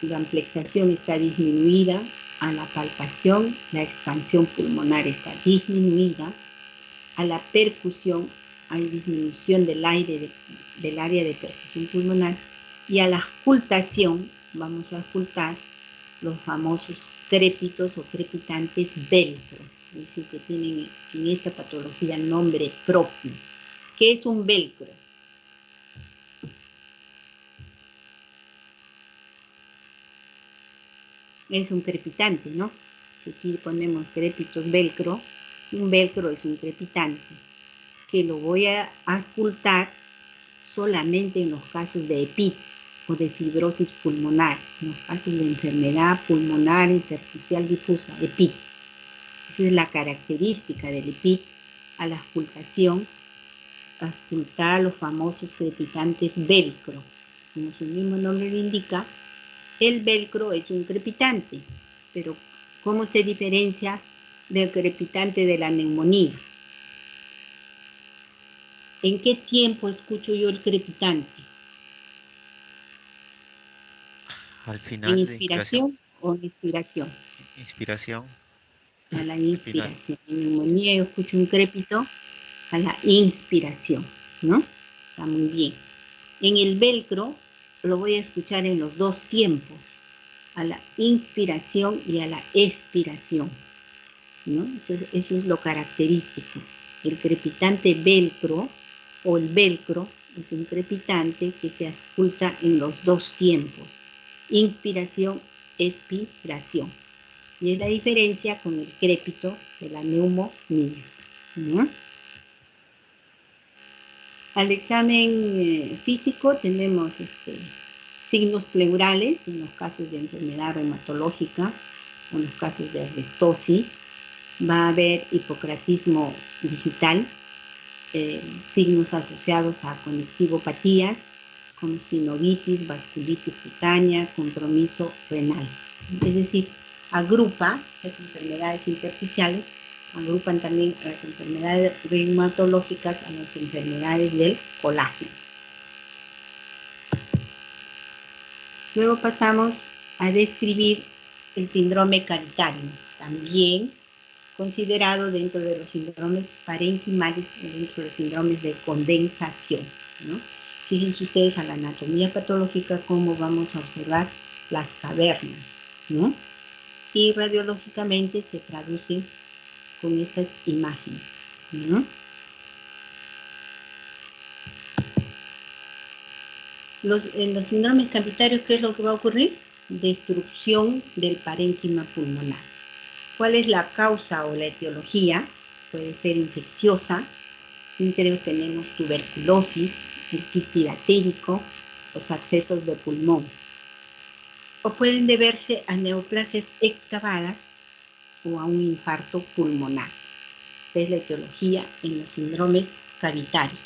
la amplexación está disminuida. A la palpación, la expansión pulmonar está disminuida. A la percusión, hay disminución del aire del área de percusión pulmonar. Y a la auscultación, vamos a auscultar los famosos crépitos o crepitantes velcro, es decir, que tienen en esta patología nombre propio. ¿Qué es un velcro? Es un crepitante, ¿no? Si aquí ponemos crépitos velcro, un velcro es un crepitante, que lo voy a auscultar solamente en los casos de EPID o de fibrosis pulmonar, en los casos de enfermedad pulmonar intersticial difusa, EPID. Esa es la característica del EPID. A la auscultación, auscultar los famosos crepitantes velcro. Como su mismo nombre lo indica, el velcro es un crepitante, pero ¿cómo se diferencia del crepitante de la neumonía? ¿En qué tiempo escucho yo el crepitante?
Al
¿En
final de inspiración.
inspiración o en expiración?
Inspiración.
A la
Al final.
inspiración. En neumonía yo escucho un crépito a la inspiración, ¿no? Está muy bien. En el velcro lo voy a escuchar en los dos tiempos, a la inspiración y a la expiración, ¿no? Entonces, eso es lo característico. El crepitante velcro o el velcro es un crepitante que se ausculta en los dos tiempos, inspiración, expiración. Y es la diferencia con el crépito de la neumonía, ¿no? Al examen físico tenemos signos pleurales en los casos de enfermedad reumatológica o en los casos de arrestosis. Va a haber hipocratismo digital, signos asociados a conectivopatías como sinovitis, vasculitis cutánea, compromiso renal. Es decir, agrupa las enfermedades intersticiales, agrupan también a las enfermedades reumatológicas, a las enfermedades del colágeno. Luego pasamos a describir el síndrome cavitario, también considerado dentro de los síndromes parenquimales o dentro de los síndromes de condensación, ¿no? Fíjense ustedes a la anatomía patológica cómo vamos a observar las cavernas, ¿no? Y radiológicamente se traducen con estas imágenes, ¿no? En los síndromes cavitarios, ¿qué es lo que va a ocurrir? Destrucción del parénquima pulmonar. ¿Cuál es la causa o la etiología? Puede ser infecciosa. Entre ellos tenemos tuberculosis, el quistidatérico, los abscesos de pulmón. O pueden deberse a neoplasias excavadas o a un infarto pulmonar. Esta es la etiología en los síndromes cavitarios.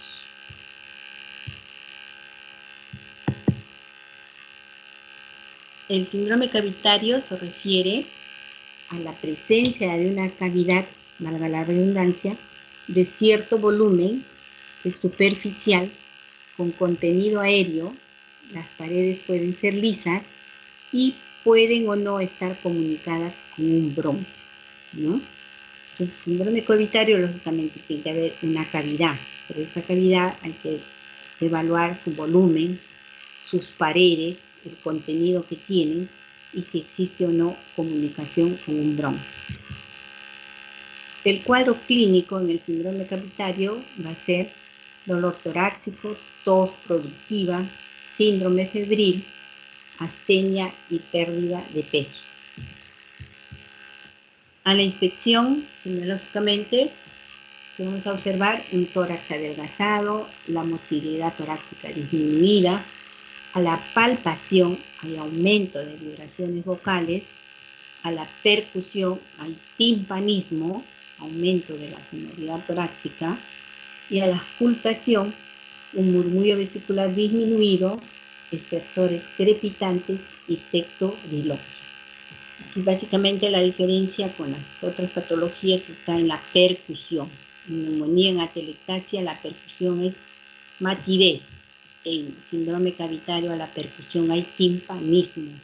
El síndrome cavitario se refiere a la presencia de una cavidad, valga la redundancia, de cierto volumen superficial con contenido aéreo. Las paredes pueden ser lisas y pueden o no estar comunicadas con un bronquio, ¿no? Entonces, síndrome cavitario, lógicamente, tiene que haber una cavidad, pero esta cavidad hay que evaluar su volumen, sus paredes, el contenido que tienen y si existe o no comunicación con un bronquio. El cuadro clínico en el síndrome cavitario va a ser dolor torácico, tos productiva, síndrome febril, astenia y pérdida de peso. A la inspección, semiológicamente, vamos a observar un tórax adelgazado, la motilidad torácica disminuida. A la palpación hay aumento de vibraciones vocales. A la percusión hay timpanismo, aumento de la sonoridad torácica. Y a la auscultación, un murmullo vesicular disminuido, estertores crepitantes y pectoriloquia. Aquí básicamente la diferencia con las otras patologías está en la percusión. En neumonía, en atelectasia, la percusión es matidez. En síndrome cavitario a la percusión hay timpanismo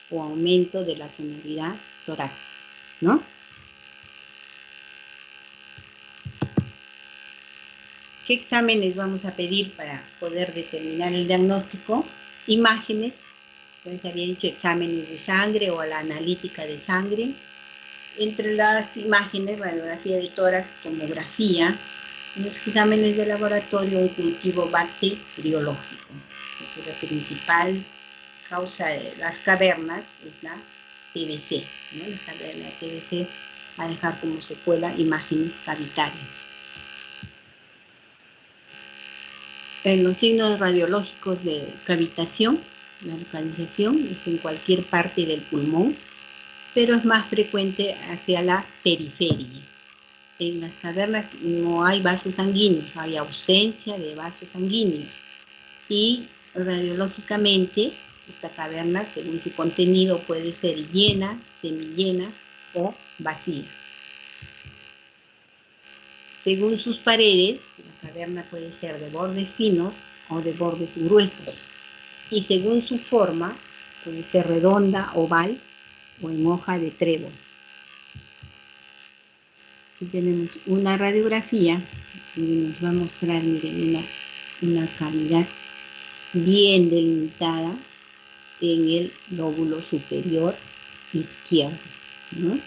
o aumento de la sonoridad torácica, ¿no? ¿Qué exámenes vamos a pedir para poder determinar el diagnóstico? Imágenes, les había dicho exámenes de sangre o a la analítica de sangre. Entre las imágenes, radiografía de tórax, tomografía, los exámenes de laboratorio, un cultivo bacteriológico. Porque la principal causa de las cavernas es la TBC, ¿no? La caverna de TBC va a dejar como secuela imágenes cavitarias. En los signos radiológicos de cavitación, la localización es en cualquier parte del pulmón, pero es más frecuente hacia la periferia. En las cavernas no hay vasos sanguíneos, hay ausencia de vasos sanguíneos. Y radiológicamente, esta caverna, según su contenido, puede ser llena, semillena o vacía. Según sus paredes, la caverna puede ser de bordes finos o de bordes gruesos. Y según su forma, puede ser redonda, oval o en hoja de trébol. Aquí tenemos una radiografía donde nos va a mostrar, miren, una cavidad bien delimitada en el lóbulo superior izquierdo, ¿no?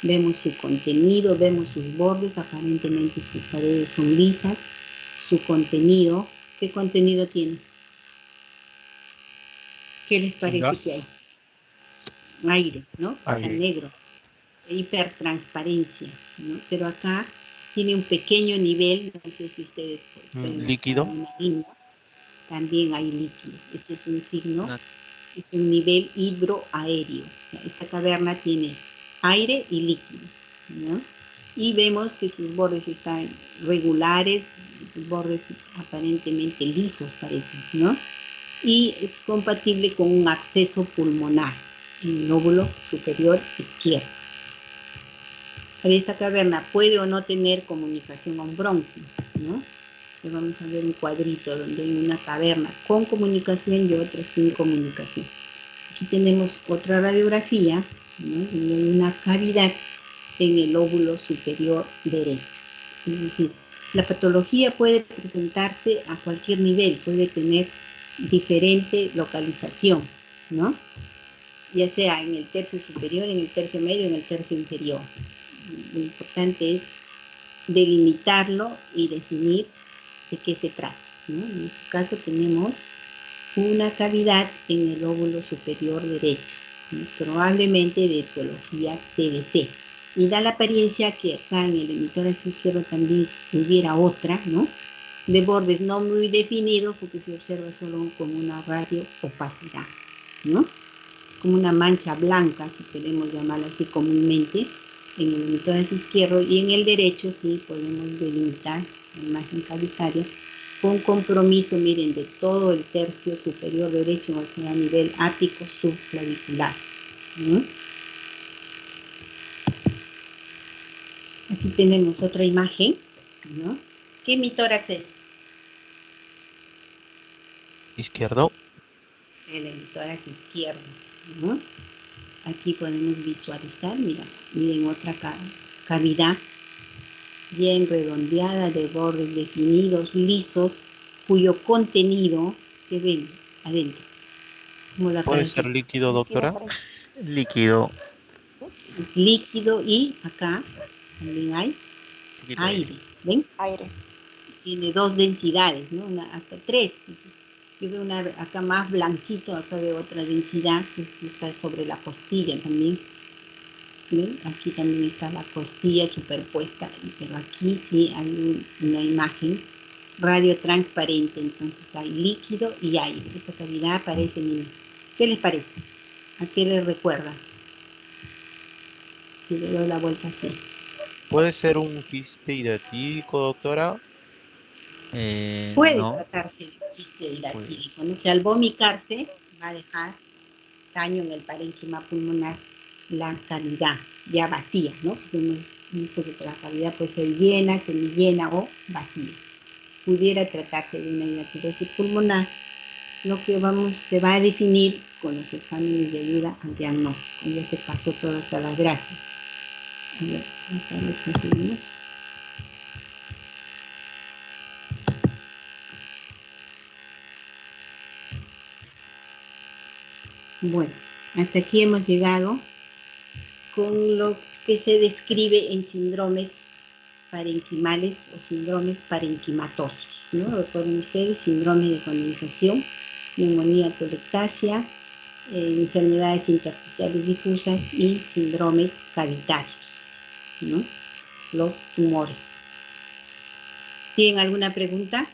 Vemos su contenido, vemos sus bordes, aparentemente sus paredes son lisas, su contenido. ¿Qué contenido tiene? ¿Qué les parece
Gas.
que hay? Aire, ¿no?
Aire.
Está negro. Hipertransparencia, ¿no? Pero acá tiene un pequeño nivel, no sé si ustedes pueden
líquido.
observar una línea, también hay líquido. Este es un signo,
Una-
es un nivel hidroaéreo. O sea, esta caverna tiene aire y líquido, ¿no? Y vemos que sus bordes están regulares, sus bordes aparentemente lisos parecen, ¿no? Y es compatible con un absceso pulmonar en el lóbulo superior izquierdo. Esta caverna puede o no tener comunicación a un bronquio, ¿no? Entonces vamos a ver un cuadrito donde hay una caverna con comunicación y otra sin comunicación. Aquí tenemos otra radiografía, ¿no? Donde hay una cavidad en el lóbulo superior derecho. Es decir, la patología puede presentarse a cualquier nivel, puede tener diferente localización, ¿no? Ya sea en el tercio superior, en el tercio medio, en el tercio inferior. Lo importante es delimitarlo y definir de qué se trata, ¿no? En este caso tenemos una cavidad en el lóbulo superior derecho, ¿no? Probablemente de etiología TBC. Y da la apariencia que acá en el hemitórax izquierdo también hubiera otra, ¿no? De bordes no muy definidos porque se observa solo como una radioopacidad, ¿no? Como una mancha blanca, si queremos llamarla así comúnmente, en el hemitórax izquierdo, y en el derecho sí podemos delimitar la imagen cavitaria con compromiso, miren, de todo el tercio superior derecho, o sea, a nivel ápico subclavicular. ¿Mm? Aquí tenemos otra imagen, ¿no? ¿Qué hemitórax es?
Izquierdo.
El hemitórax izquierdo, ¿no? Aquí podemos visualizar, miren otra cavidad bien redondeada, de bordes definidos, lisos, cuyo contenido, ¿qué ven adentro? ¿Cómo la
¿Puede ser
califica?
líquido, doctora?
Líquido.
Es líquido y acá también hay
Chiquito
aire. ¿Ven?
Aire.
Tiene dos densidades, ¿no? Hasta tres. Yo veo una acá más blanquito, acá veo otra densidad que está sobre la costilla también. ¿Ven? Aquí también está la costilla superpuesta, pero aquí sí hay una imagen radiotransparente, entonces hay líquido y aire. Esta cavidad aparece en... ¿Qué les parece? ¿A qué les recuerda? Si le doy la vuelta así.
¿Puede ser un quiste hidrático, doctora?
Puede
No,
tratarse de quiste
pues
hidrático, ¿no? Que al vomitarse va a dejar daño en el parénquima pulmonar, la cavidad ya vacía, ¿no? Porque hemos visto que la cavidad puede ser llena, semillena o vacía. Pudiera tratarse de una hidatidosis pulmonar, lo que se va a definir con los exámenes de ayuda al diagnóstico. Ya se pasó todas las gracias. A ver, acá lo conseguimos. Bueno, hasta aquí hemos llegado con lo que se describe en síndromes parenquimales o síndromes parenquimatosos, ¿no? Recuerden ustedes, síndrome de condensación, neumonía atelectasia, enfermedades intersticiales difusas y síndromes cavitarios, ¿no? Los tumores. ¿Tienen alguna pregunta?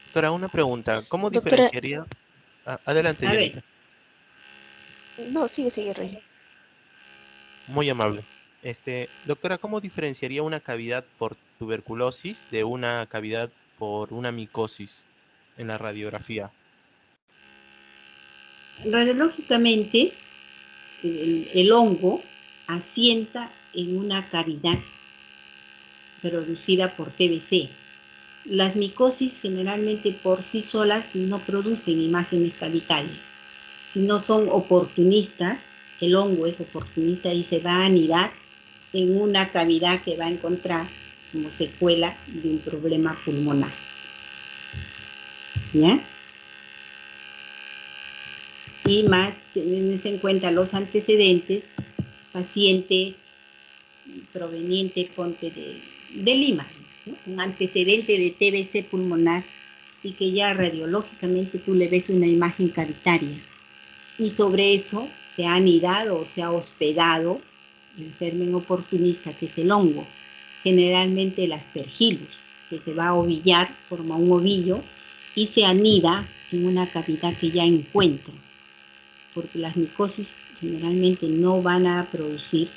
Doctora, una pregunta. ¿Cómo
Doctora,
diferenciaría? Adelante,
A ver,
Dianita.
no, sigue, Rey.
Muy amable. Doctora, ¿cómo diferenciaría una cavidad por tuberculosis de una cavidad por una micosis en la radiografía?
radiológicamente el hongo asienta en una cavidad producida por TBC. Las micosis generalmente por sí solas no producen imágenes cavitarias, sino son oportunistas. El hongo es oportunista y se va a anidar en una cavidad que va a encontrar como secuela de un problema pulmonar. ¿Ya? Y más, tenense en cuenta los antecedentes, paciente proveniente, ponte de Lima, ¿no? Un antecedente de TBC pulmonar y que ya radiológicamente tú le ves una imagen cavitaria. Y sobre eso se ha anidado o se ha hospedado el germen oportunista, que es el hongo, generalmente el aspergillus, que se va a ovillar, forma un ovillo y se anida en una cavidad que ya encuentra, porque las micosis generalmente no van a producir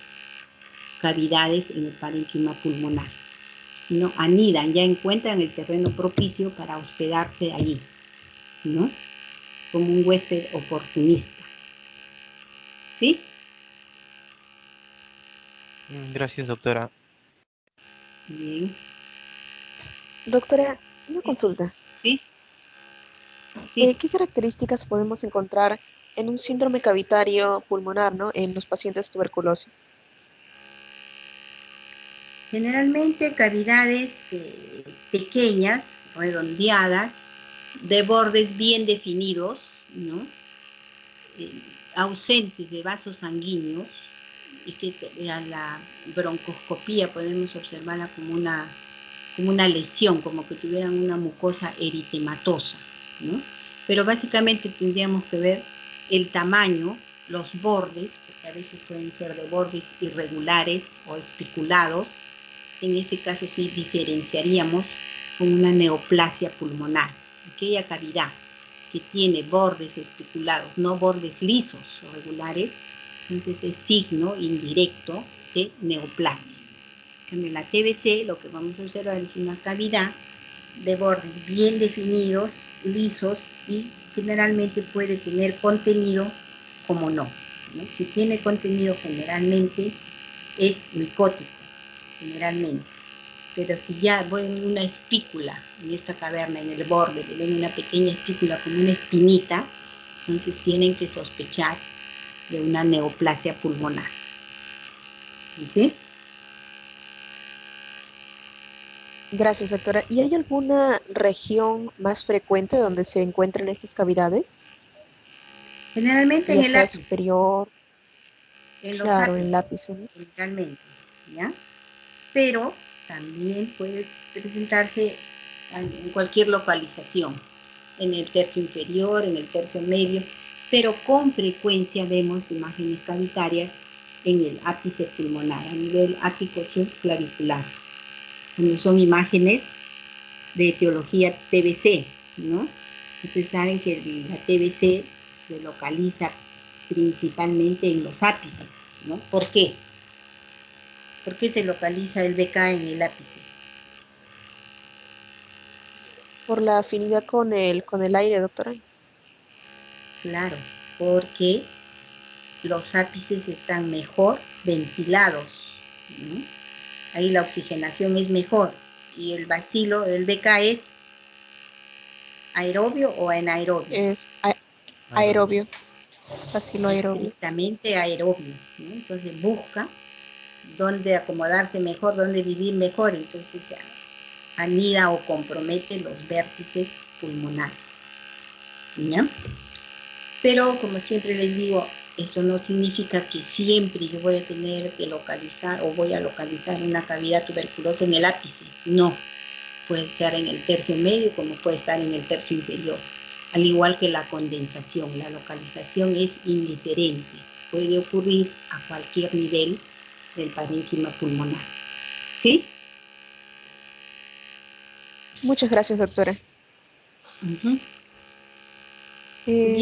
cavidades en el parénquima pulmonar, sino anidan, ya encuentran el terreno propicio para hospedarse allí, ¿no? Como un huésped oportunista. ¿Sí?
Gracias, doctora.
Bien.
Doctora, una consulta.
¿Sí? Sí.
¿Qué características podemos encontrar en un síndrome cavitario pulmonar, ¿no? En los pacientes tuberculosis?
Generalmente cavidades pequeñas, redondeadas, de bordes bien definidos, ¿no? Ausentes de vasos sanguíneos, y que a la broncoscopía podemos observarla como una lesión, como que tuvieran una mucosa eritematosa, ¿no? Pero básicamente tendríamos que ver el tamaño, los bordes, porque a veces pueden ser de bordes irregulares o espiculados. En ese caso sí diferenciaríamos con una neoplasia pulmonar, aquella cavidad que tiene bordes espiculados, no bordes lisos o regulares, entonces es signo indirecto de neoplasia. En la TBC lo que vamos a observar es una cavidad de bordes bien definidos, lisos, y generalmente puede tener contenido como no, ¿no? Si tiene contenido generalmente es micótico, generalmente. Pero si ya ven una espícula en esta caverna, en el borde, le ven una pequeña espícula como una espinita, entonces tienen que sospechar de una neoplasia pulmonar. ¿Sí?
Gracias, doctora. ¿Y hay alguna región más frecuente donde se encuentran estas cavidades?
Generalmente en
Ya
el
sea
ápice,
superior,
en los
claro, en el
ápices,
ápice, ¿no?
generalmente, ¿ya? Pero también puede presentarse en cualquier localización, en el tercio inferior, en el tercio medio, pero con frecuencia vemos imágenes cavitarias en el ápice pulmonar, a nivel ápico subclavicular, cuando son imágenes de etiología TBC, ¿no? Ustedes saben que la TBC se localiza principalmente en los ápices, ¿no? ¿Por qué? ¿Por qué se localiza el BK en el ápice?
Por la afinidad con el aire, doctora.
Claro, porque los ápices están mejor ventilados, ¿no? Ahí la oxigenación es mejor y el bacilo, el BK es aerobio o anaerobio.
Es aerobio, bacilo aerobio.
Estrictamente aerobio, ¿no? Entonces busca dónde acomodarse mejor, dónde vivir mejor, entonces anida o compromete los vértices pulmonares, ¿no? Pero como siempre les digo, eso no significa que siempre yo voy a tener que localizar o voy a localizar una cavidad tuberculosa en el ápice. No, puede estar en el tercio medio como puede estar en el tercio inferior. Al igual que la condensación, la localización es indiferente. Puede ocurrir a cualquier nivel del parénquima pulmonar. ¿Sí?
Muchas gracias, doctora.
Uh-huh. Bien.